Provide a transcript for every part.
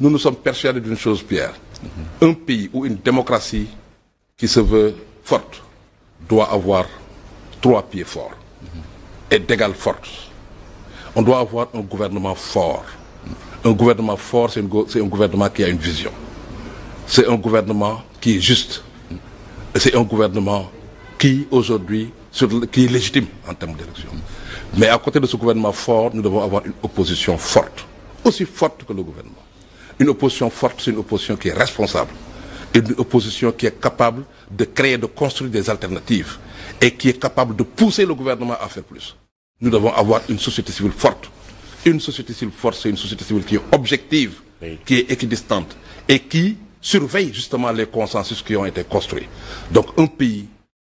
nous nous sommes persuadés d'une chose, Pierre. Un pays ou une démocratie qui se veut forte doit avoir 3 pieds forts et d'égale force. On doit avoir un gouvernement fort. Un gouvernement fort, c'est un gouvernement qui a une vision. C'est un gouvernement qui est juste. C'est un gouvernement qui, aujourd'hui, qui est légitime en termes d'élection. Mais à côté de ce gouvernement fort, nous devons avoir une opposition forte, aussi forte que le gouvernement. Une opposition forte, c'est une opposition qui est responsable. Une opposition qui est capable de créer, de construire des alternatives et qui est capable de pousser le gouvernement à faire plus. Nous devons avoir une société civile forte. Une société civile forte, c'est une société civile qui est objective, qui est équidistante et qui surveille justement les consensus qui ont été construits. Donc un pays,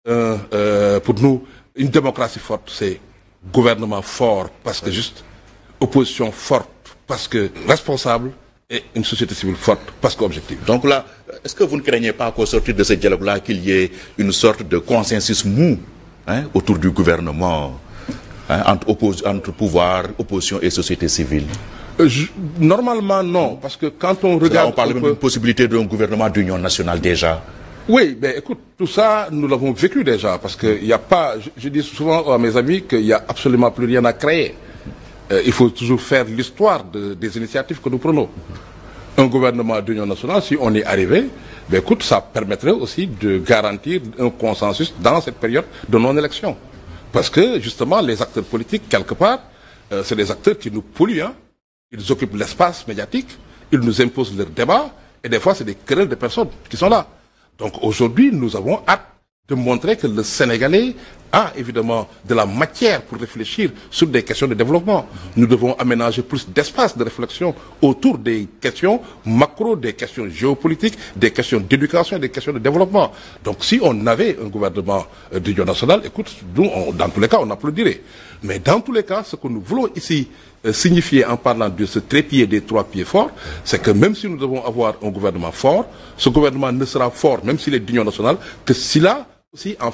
pour nous, une démocratie forte, c'est gouvernement fort parce que juste, opposition forte parce que responsable, et une société civile forte parce qu'objective. Donc là, est-ce que vous ne craignez pas qu'au sortir de ce dialogue-là, qu'il y ait une sorte de consensus mou autour du gouvernement entre pouvoir, opposition et société civile? Normalement, non, parce que quand on regarde... Là, on parle même d'une possibilité d'un gouvernement d'union nationale déjà. Oui, ben écoute, tout ça, nous l'avons vécu déjà, parce qu'il n'y a pas... Je dis souvent à mes amis qu'il n'y a absolument plus rien à créer. Il faut toujours faire l'histoire des initiatives que nous prenons. Un gouvernement d'union nationale, si on y arrivait, ben écoute, ça permettrait aussi de garantir un consensus dans cette période de non-élection. Parce que, justement, les acteurs politiques, quelque part, c'est des acteurs qui nous polluent. Ils occupent l'espace médiatique, ils nous imposent leurs débats, et des fois, c'est des querelles de personnes qui sont là. Donc aujourd'hui, nous avons hâte de montrer que le Sénégalais a évidemment de la matière pour réfléchir sur des questions de développement. Nous devons aménager plus d'espace de réflexion autour des questions macro, des questions géopolitiques, des questions d'éducation, des questions de développement. Donc si on avait un gouvernement d'union nationale, écoute, nous, dans tous les cas, on applaudirait. Mais dans tous les cas, ce que nous voulons ici signifier en parlant de ce trépied des 3 pieds forts, c'est que même si nous devons avoir un gouvernement fort, ce gouvernement ne sera fort, même s'il est d'union nationale, que s'il a aussi en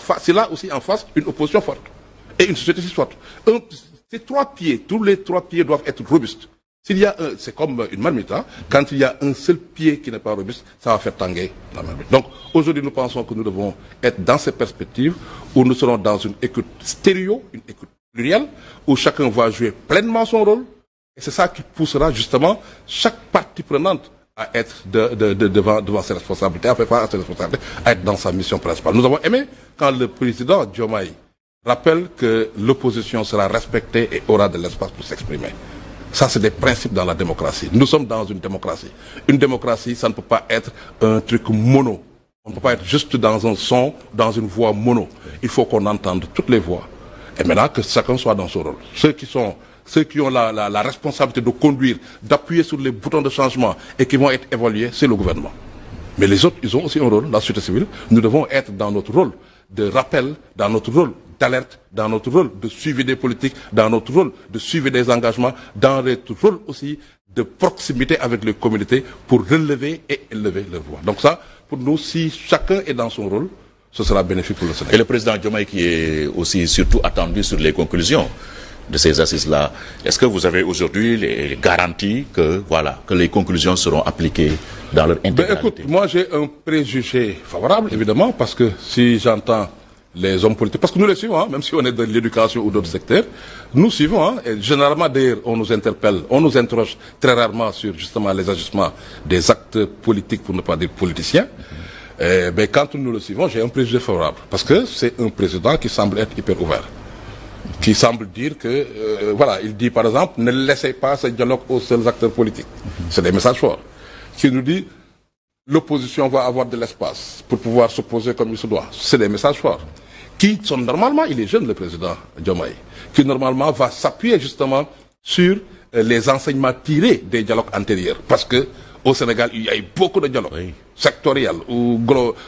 face une opposition forte et une société forte. Ces 3 pieds, tous les 3 pieds doivent être robustes. S'il y a c'est comme une marmite, quand il y a un seul pied qui n'est pas robuste, ça va faire tanguer la marmite. Donc aujourd'hui, nous pensons que nous devons être dans ces perspectives où nous serons dans une écoute stéréo, une écoute plurielle, où chacun va jouer pleinement son rôle. Et c'est ça qui poussera justement chaque partie prenante à être devant ses responsabilités, à faire face à ses responsabilités, à être dans sa mission principale. Nous avons aimé quand le président Diomaye rappelle que l'opposition sera respectée et aura de l'espace pour s'exprimer. Ça, c'est des principes dans la démocratie. Nous sommes dans une démocratie. Une démocratie, ça ne peut pas être un truc mono. On ne peut pas être juste dans un son, dans une voix mono. Il faut qu'on entende toutes les voix. Et maintenant, que chacun soit dans son rôle. Ceux qui ont la responsabilité de conduire, d'appuyer sur les boutons de changement et qui vont être évalués, c'est le gouvernement. Mais les autres, ils ont aussi un rôle, la société civile. Nous devons être dans notre rôle de rappel, dans notre rôle d'alerte, dans notre rôle de suivi des politiques, dans notre rôle de suivi des engagements, dans notre rôle aussi de proximité avec les communautés pour relever et élever leur voix. Donc ça, pour nous, si chacun est dans son rôle, ce sera bénéfique pour le Sénégal. Et le président Diomaye qui est aussi surtout attendu sur les conclusions de ces assises-là, est-ce que vous avez aujourd'hui les garanties que, voilà, que les conclusions seront appliquées dans leur intégralité? Écoute, moi j'ai un préjugé favorable, évidemment, parce que si j'entends les hommes politiques, parce que nous les suivons, même si on est de l'éducation ou d'autres secteurs, nous suivons, et généralement d'ailleurs on nous interpelle, on nous interroge très rarement sur justement les agissements des acteurs politiques, pour ne pas dire politiciens. Quand nous le suivons, j'ai un préjugé favorable, parce que c'est un président qui semble être hyper ouvert, qui semble dire que, voilà, il dit par exemple, ne laissez pas ce dialogue aux seuls acteurs politiques. C'est des messages forts. Qui nous dit, l'opposition va avoir de l'espace pour pouvoir s'opposer comme il se doit. C'est des messages forts. Qui sont normalement, il est jeune le président Diomaye, qui normalement va s'appuyer justement sur les enseignements tirés des dialogues antérieurs. Parce que au Sénégal, il y a eu beaucoup de dialogues sectoriels ou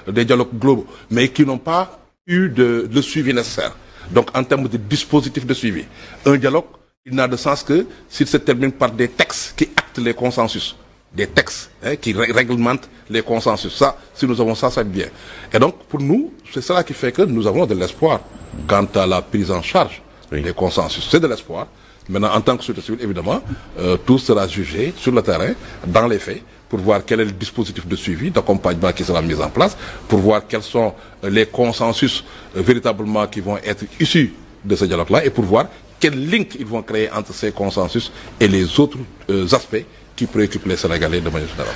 des dialogues globaux, mais qui n'ont pas eu le suivi nécessaire. Donc en termes de dispositifs de suivi, un dialogue, il n'a de sens que s'il se termine par des textes qui actent les consensus. Des textes qui réglementent les consensus. Ça, si nous avons ça, ça va être bien. Et donc, pour nous, c'est cela qui fait que nous avons de l'espoir quant à la prise en charge des consensus. C'est de l'espoir. Maintenant, en tant que société civile, évidemment, tout sera jugé sur le terrain, dans les faits, pour voir quel est le dispositif de suivi, d'accompagnement qui sera mis en place, pour voir quels sont les consensus véritablement qui vont être issus de ce dialogue-là et pour voir quel link ils vont créer entre ces consensus et les autres aspects qui préoccupent les Sénégalais de manière générale.